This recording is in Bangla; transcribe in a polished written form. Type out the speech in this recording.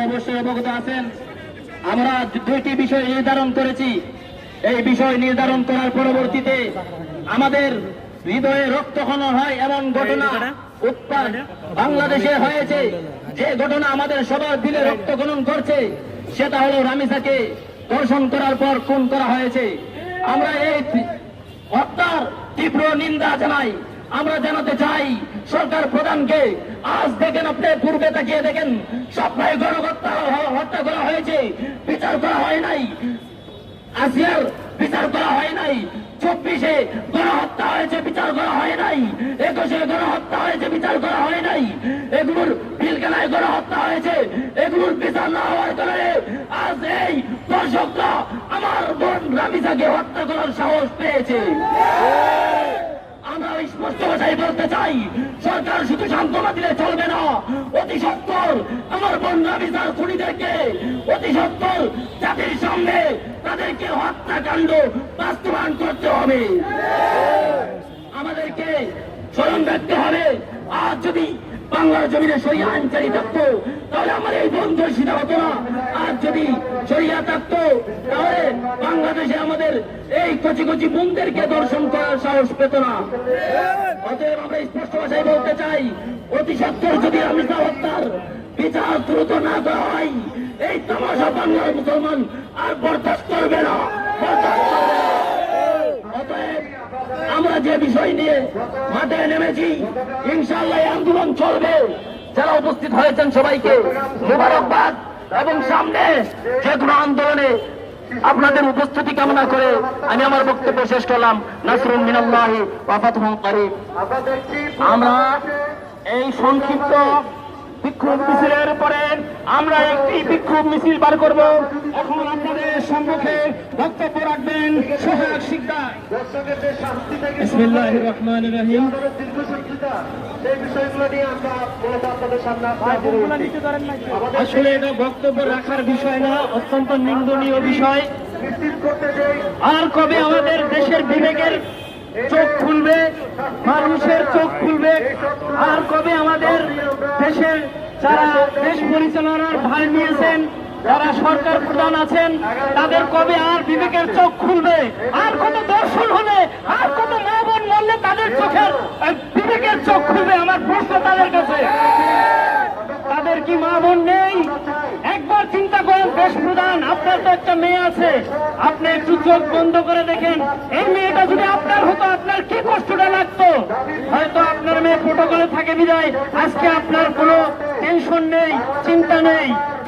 অবশ্যই অবগত আছেন, আমরা দুইটি বিষয় নির্ধারণ করেছি। এই বিষয় নির্ধারণ করার পরবর্তীতে আমাদের হৃদয়ে রক্তক্ষরণ হয় এমন ঘটনা উৎপাদ বাংলাদেশে হয়েছে। যে ঘটনা আমাদের সবার দিলে রক্তক্ষরণ করছে সেটা হলো রামিসাকে ধর্ষণ করার পর খুন করা হয়েছে। আমরা এই হত্যার তীব্র নিন্দা জানাই। আমরা জানাতে চাই সরকার প্রধানকে, আজ দেখেন আপনি পূর্বে তাকিয়ে দেখেন সপ্তাহে হত্যা করা হয়েছে, বিচার করা হয় নাই। আসিয়ার বিচার করা হয় নাই, 24-এ গণহত্যা হয়েছে, বিচার করা হয় নাই। 21-এ গণহত্যা হয়েছে, বিচার করা হয় নাই। এগুলোর পিলখানায় গণহত্যা হয়েছে, এগুলোর বিচার না হওয়ার কারণে আজ এই দর্শকরা আমার বোন রামিসাকে হত্যা করার সাহস পেয়েছে। আমরা স্পষ্ট ভাষায় বলতে চাই, সরকার শুধু সান্ত্বনা দিলে চলবে না, অতি সত্বর আমার বোন রামিসার খুনিদেরকে অতি সত্বর জাতির সামনে তাদেরকে হত্যাকাণ্ড বাস্তবায়ন করতে হবে। আমাদেরকে স্মরণ রাখতে হবে, আজ যদি বাংলার জমিনে শরিয়া আইন জারি থাকতো তাহলে আমার এই বোন ধর্ষিতা হতো না। আর যদি শরিয়া থাকতো তাহলে বাংলাদেশে আমাদের এই কচি কচি বোনদেরকে দর্শন করার সাহস পেত না। অতএব আমরা স্পষ্ট ভাষায় বলতে চাই, অতি সত্বর যদি রামিসা হত্যার বিচার দ্রুত না করা হয়, এই তামাশা বাংলার মুসলমান আর বরদাস্ত করবে না, বরদাস্ত করবে না। অতএব আমরা যে বিষয় নিয়ে মাঠে নেমেছি, ইনশাআল্লাহ আন্দোলন চলবে। যারা উপস্থিত হয়েছেন সবাইকে মোবারকবাদ এবং সামনে যে কোনো আন্দোলনে আপনাদের উপস্থিতি কামনা করে আমি আমার বক্তব্য শেষ করলাম। নাসরুন মিনাল্লাহি ওয়া ফাতহুন করিব। আমরা এই সংক্ষিপ্ত বিক্ষোভ মিছিলের পরে আমরা একটি বিক্ষোভ মিছিল বার করব। এখন আপনাদের সম্মুখে বক্তব্য রাখবেন সোহাগ শিকদার। বিসমিল্লাহির রহমানির রহিম। আসলে এটা বক্তব্য রাখার বিষয় না, অত্যন্ত নিন্দনীয় বিষয়। আর কবে আমাদের দেশের বিবেকের চোখ খুলবে, মানুষের চোখ খুলবে? আর কবে আমাদের দেশের যারা দেশ পরিচালনার ভার নিয়েছেন, যারা সরকার প্রধান আছেন, তাদের কবে আর বিবেকের চোখ খুলবে? আর কত দর্শন হলে, আর কত মা বোন মরলে তাদের চোখের বিবেকের চোখ খুলবে? আমার প্রশ্ন তাদের কাছে, তাদের কি মা বোন নেই? একবার চিন্তা করেন, দেশ প্রধান, আপনার তো একটা মেয়ে আছে, আপনি একটু চোখ বন্ধ করে দেখেন, এই মেয়েটা যদি আপনার হতো আপনার কি কষ্টটা লাগতো? হয়তো আপনার মেয়ে প্রোটোকলে থাকে বিদায় আজকে আপনার কোনো টেনশন নেই, চিন্তা নেই।